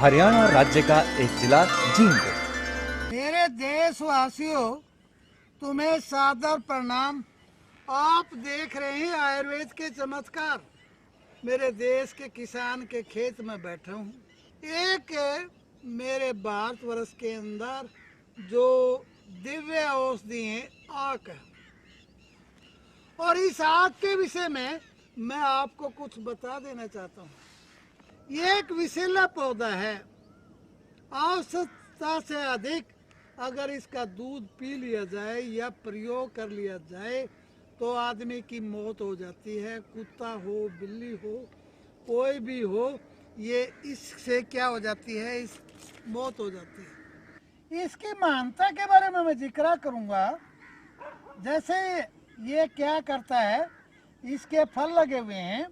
हरियाणा राज्य का एक जिला जींद। मेरे देशवासियों, तुम्हें सादर प्रणाम। आप देख रहे हैं आयुर्वेद के चमत्कार। मेरे देश के किसान के खेत में बैठा हूँ। एक मेरे भारतवर्ष के अंदर जो दिव्य औषधि है आक है, और इस आक के विषय में मैं आपको कुछ बता देना चाहता हूँ। ये एक विषैला पौधा है। आवश्यकता से अधिक अगर इसका दूध पी लिया जाए या प्रयोग कर लिया जाए तो आदमी की मौत हो जाती है। कुत्ता हो, बिल्ली हो, कोई भी हो, ये इससे क्या हो जाती है, इस मौत हो जाती है। इसकी महानता के बारे में मैं जिक्र करूंगा। जैसे ये क्या करता है, इसके फल लगे हुए हैं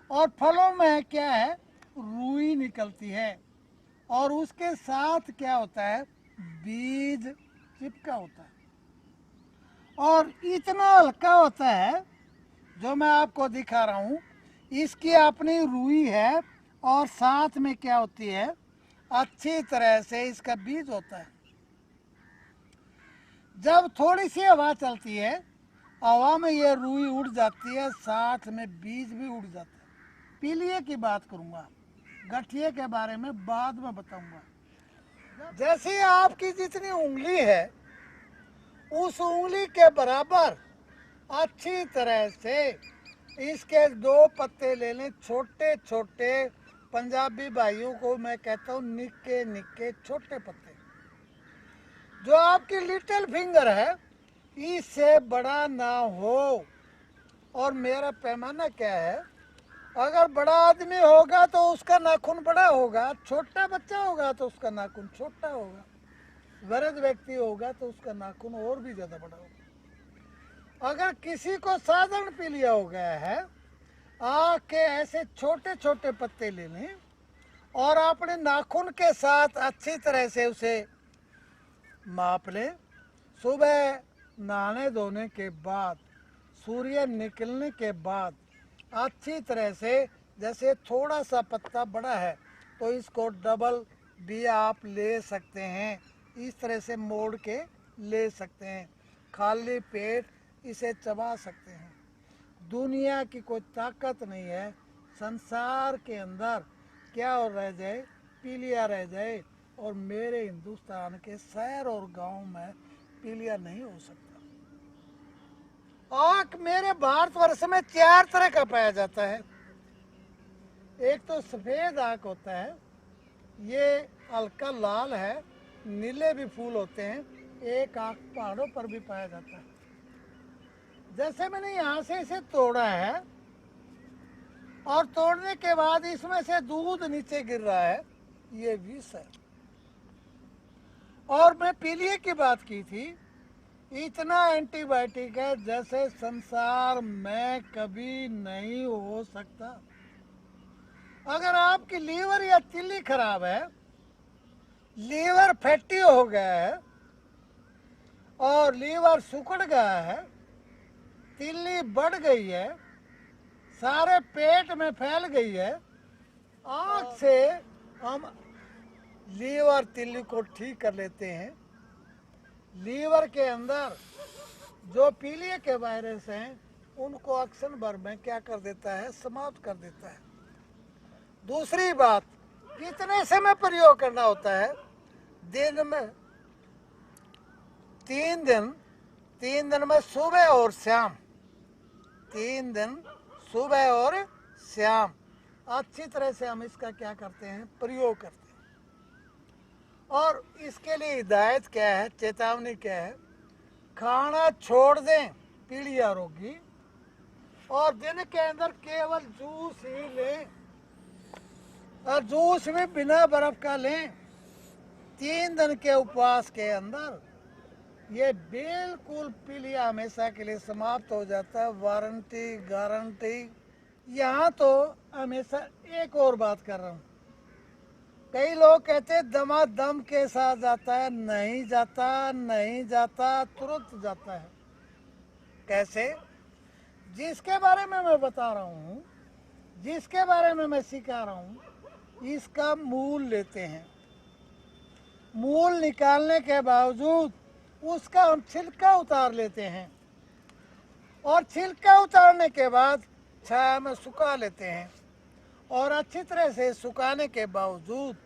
और फलों में क्या है, रुई निकलती है और उसके साथ क्या होता है, बीज चिपका होता है और इतना हल्का होता है जो मैं आपको दिखा रहा हूँ। इसकी अपनी रुई है और साथ में क्या होती है, अच्छी तरह से इसका बीज होता है। जब थोड़ी सी हवा चलती है, हवा में ये रुई उड़ जाती है, साथ में बीज भी उड़ जाता है। पीलिए की बात करूँगा, गठिए के बारे में बाद में बताऊंगा। जैसे आपकी जितनी उंगली है उस उंगली के बराबर अच्छी तरह से इसके 2 पत्ते ले लें, छोटे छोटे। पंजाबी भाइयों को मैं कहता हूँ निक्के निक्के छोटे पत्ते। जो आपकी लिटिल फिंगर है इससे बड़ा ना हो। और मेरा पैमाना क्या है, अगर बड़ा आदमी होगा तो उसका नाखून बड़ा होगा, छोटा बच्चा होगा तो उसका नाखून छोटा होगा, वृद्ध व्यक्ति होगा तो उसका नाखून और भी ज़्यादा बड़ा होगा। अगर किसी को साधारण पीलिया हो गया है, आँख के ऐसे छोटे छोटे पत्ते ले लें और अपने नाखून के साथ अच्छी तरह से उसे माप लें। सुबह नहाने धोने के बाद, सूर्य निकलने के बाद अच्छी तरह से, जैसे थोड़ा सा पत्ता बड़ा है तो इसको डबल भी आप ले सकते हैं, इस तरह से मोड़ के ले सकते हैं। खाली पेट इसे चबा सकते हैं। दुनिया की कोई ताकत नहीं है संसार के अंदर क्या और रह जाए, पीलिया रह जाए, और मेरे हिंदुस्तान के शहर और गांव में पीलिया नहीं हो सकता। आँख मेरे भारतवर्ष में 4 तरह का पाया जाता है। एक तो सफ़ेद आँख होता है, ये हल्का लाल है, नीले भी फूल होते हैं। एक आँख पहाड़ों पर भी पाया जाता है। जैसे मैंने यहाँ से इसे तोड़ा है और तोड़ने के बाद इसमें से दूध नीचे गिर रहा है, ये विष है। और मैं पीलिया की बात की थी, इतना एंटीबायोटिक है जैसे संसार में कभी नहीं हो सकता। अगर आपकी लीवर या तिल्ली खराब है, लीवर फैटी हो गया है और लीवर सुकड़ गया है, तिल्ली बढ़ गई है, सारे पेट में फैल गई है, आँख से हम लीवर तिल्ली को ठीक कर लेते हैं। लीवर के अंदर जो पीलिया के वायरस हैं उनको अक्सर भर में क्या कर देता है, समाप्त कर देता है। दूसरी बात, कितने समय प्रयोग करना होता है, दिन में 3 दिन, 3 दिन में सुबह और शाम, 3 दिन सुबह और शाम अच्छी तरह से हम इसका क्या करते हैं, प्रयोग करते हैं। और इसके लिए हिदायत क्या है, चेतावनी क्या है, खाना छोड़ दें पीलिया रोगी और दिन के अंदर केवल जूस ही लें, और जूस भी बिना बर्फ का लें। 3 दिन के उपवास के अंदर ये बिल्कुल पीलिया हमेशा के लिए समाप्त हो जाता है, वारंटी गारंटी। यहाँ तो हमेशा एक और बात कर रहा हूँ, कई लोग कहते हैं दमादम के साथ जाता है, नहीं जाता, नहीं जाता, तुरंत जाता है। कैसे? जिसके बारे में मैं बता रहा हूँ, जिसके बारे में मैं सिखा रहा हूँ, इसका मूल लेते हैं। मूल निकालने के बावजूद उसका हम छिलका उतार लेते हैं और छिलका उतारने के बाद छाया में सुखा लेते हैं और अच्छी तरह से सुखाने के बावजूद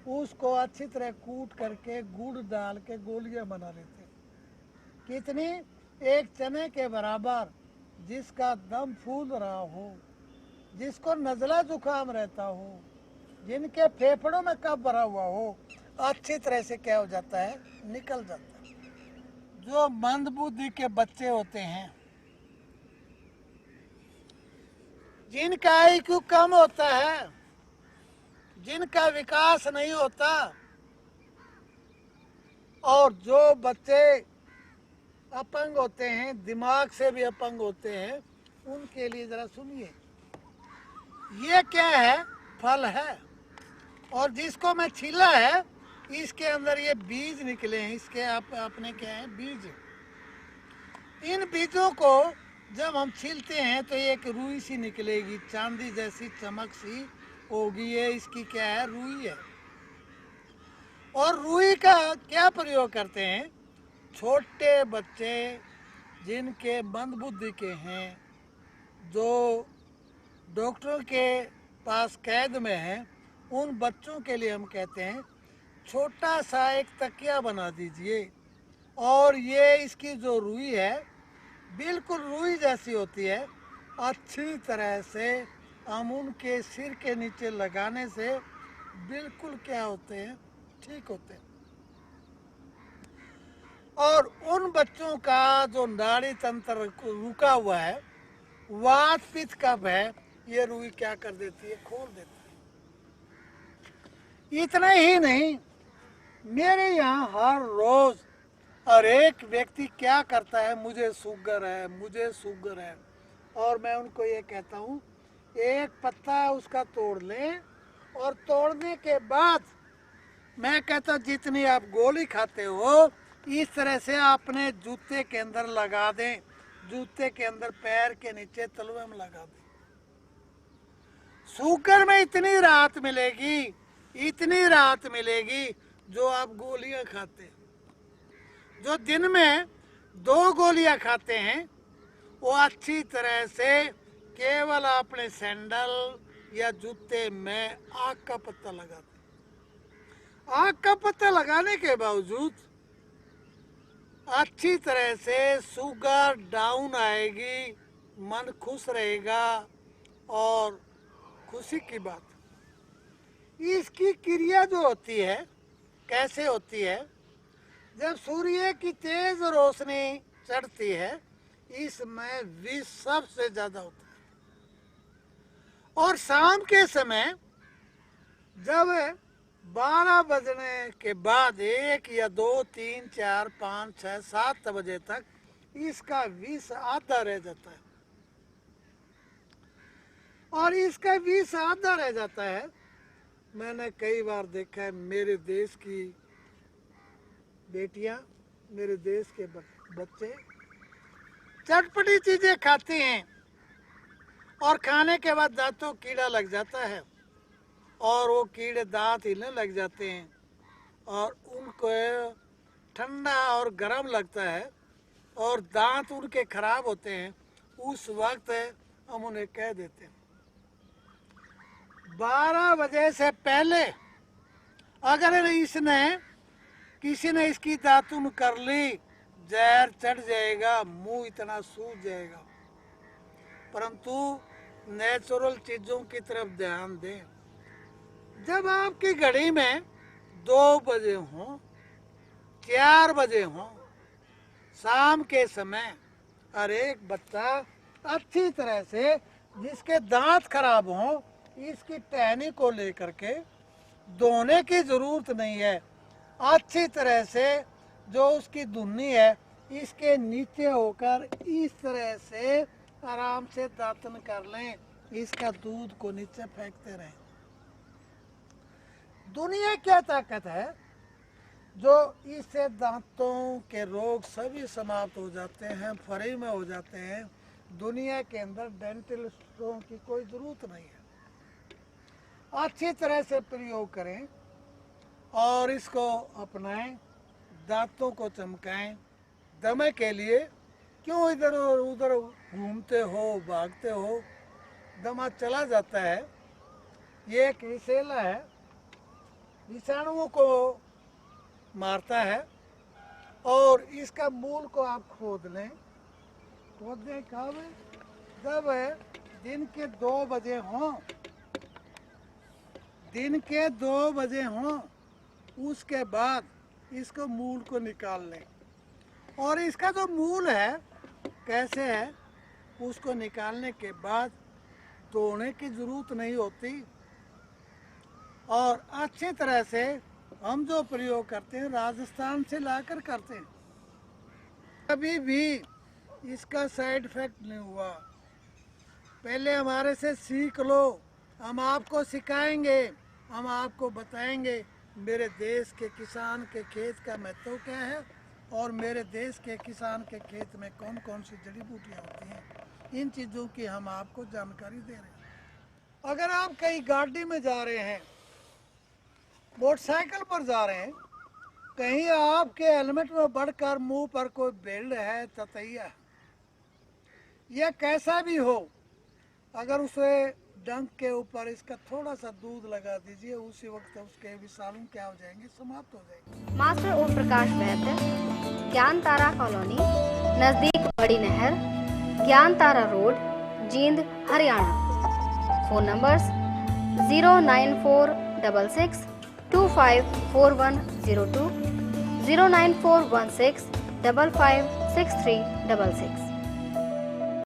उसको अच्छी तरह कूट करके गुड़ डाल के गोलियां बना लेते हैं। कितनी? एक चने के बराबर। जिसका दम फूल रहा हो, जिसको नज़ला जुकाम रहता हो, जिनके फेफड़ों में कफ भरा हुआ हो, अच्छी तरह से क्या हो जाता है? निकल जाता है। जो मंदबुद्धि के बच्चे होते हैं, जिनका IQ कम होता है, जिनका विकास नहीं होता, और जो बच्चे अपंग होते हैं, दिमाग से भी अपंग होते हैं, उनके लिए जरा सुनिए। ये क्या है? फल है। और जिसको मैं छीला है, इसके अंदर ये बीज निकले हैं। इसके अपने क्या है? बीज। इन बीजों को जब हम छीलते हैं तो एक रुई सी निकलेगी, चांदी जैसी चमक सी होगी। ये इसकी क्या है? रुई है। और रुई का क्या प्रयोग करते हैं? छोटे बच्चे जिनके मंदबुद्धि के हैं, जो डॉक्टरों के पास कैद में हैं, उन बच्चों के लिए हम कहते हैं छोटा सा एक तकिया बना दीजिए और ये इसकी जो रुई है बिल्कुल रुई जैसी होती है। अच्छी तरह से हम उनके सिर के नीचे लगाने से बिल्कुल क्या होते हैं? ठीक होते हैं। और उन बच्चों का जो नाड़ी तंत्र रुका हुआ है, वात पित्त कफ है, ये रुई क्या कर देती है? खोल देती है। इतना ही नहीं, मेरे यहाँ हर रोज हर एक व्यक्ति क्या करता है? मुझे शुगर है, मुझे शुगर है। और मैं उनको ये कहता हूँ, एक पत्ता उसका तोड़ लें और तोड़ने के बाद मैं कहता हूँ जितनी आप गोली खाते हो, इस तरह से अपने जूते के अंदर लगा दें, जूते के अंदर पैर के नीचे तलवे में लगा दें। शुगर में इतनी राहत मिलेगी, इतनी राहत मिलेगी जो आप गोलियां खाते हैं। जो दिन में 2 गोलियां खाते हैं, वो अच्छी तरह से केवल अपने सैंडल या जूते में आग का पत्ता लगाते हैं। आग का पत्ता लगाने के बावजूद अच्छी तरह से शुगर डाउन आएगी, मन खुश रहेगा। और खुशी की बात, इसकी क्रिया जो होती है कैसे होती है? जब सूर्य की तेज रोशनी चढ़ती है, इसमें विष सबसे ज्यादा होता है। और शाम के समय जब 12 बजने के बाद 1 या 2 3 4 5 6 7 बजे तक इसका विष आधा रह जाता है। और इसका विष आधा रह जाता है। मैंने कई बार देखा है, मेरे देश की बेटियां, मेरे देश के बच्चे चटपटी चीजें खाती हैं और खाने के बाद दांतों कीड़ा लग जाता है और वो कीड़े दांत हिलने लग जाते हैं और उनको ठंडा और गर्म लगता है और दांत उनके खराब होते हैं। उस वक्त हम उन्हें कह देते हैं 12 बजे से पहले अगर इसने किसी ने इसकी दातुन कर ली, जहर चढ़ जाएगा, मुंह इतना सूज जाएगा। परंतु नेचुरल चीजों की तरफ ध्यान दें। जब आपकी घड़ी में 2 बजे हों, 4 बजे हों, शाम के समय हर एक बच्चा अच्छी तरह से, जिसके दांत खराब हों, इसकी टहनी को लेकर के धोने की जरूरत नहीं है। अच्छी तरह से जो उसकी धुन्नी है, इसके नीचे होकर इस तरह से आराम से दातन कर लें, इसका दूध को नीचे फेंकते रहें। दुनिया क्या ताकत है जो इससे दांतों के रोग सभी समाप्त हो जाते हैं, फ्री में हो जाते हैं। दुनिया के अंदर डेंटिस्टों की कोई जरूरत नहीं है। अच्छी तरह से प्रयोग करें और इसको अपनाएं, दांतों को चमकाएं। दमे के लिए क्यों इधर और उधर घूमते हो, भागते हो, दमा चला जाता है। ये एक विषैला है, विषाणुओं को मारता है और इसका मूल को आप खोद लें। खोदने कब? जब दिन के 2 बजे हों, दिन के 2 बजे हों, उसके बाद इसको मूल को निकाल लें। और इसका जो मूल है कैसे है, उसको निकालने के बाद धोने की ज़रूरत नहीं होती और अच्छी तरह से हम जो प्रयोग करते हैं राजस्थान से लाकर करते हैं। कभी भी इसका साइड इफेक्ट नहीं हुआ। पहले हमारे से सीख लो, हम आपको सिखाएंगे, हम आपको बताएंगे मेरे देश के किसान के खेत का महत्व क्या है और मेरे देश के किसान के खेत में कौन कौन सी जड़ी बूटियाँ होती हैं। इन चीज़ों की हम आपको जानकारी दे रहे हैं। अगर आप कहीं गाड़ी में जा रहे हैं, मोटरसाइकिल पर जा रहे हैं, कहीं आपके हेलमेट में बढ़कर मुंह पर कोई बेल्ट है, ततैया है, यह कैसा भी हो, अगर उसे डंक के ऊपर इसका थोड़ा सा दूध लगा दीजिए, उसी वक्त उसके विषाणु क्या हो जाएंगे, समाप्त हो जाएंगे। मास्टर ओम प्रकाश वैद्य, ज्ञान तारा कॉलोनी, नजदीक बड़ी नहर, Gyan Tara road, Jind, Haryana. Phone numbers 09466 254102, 09416 556366।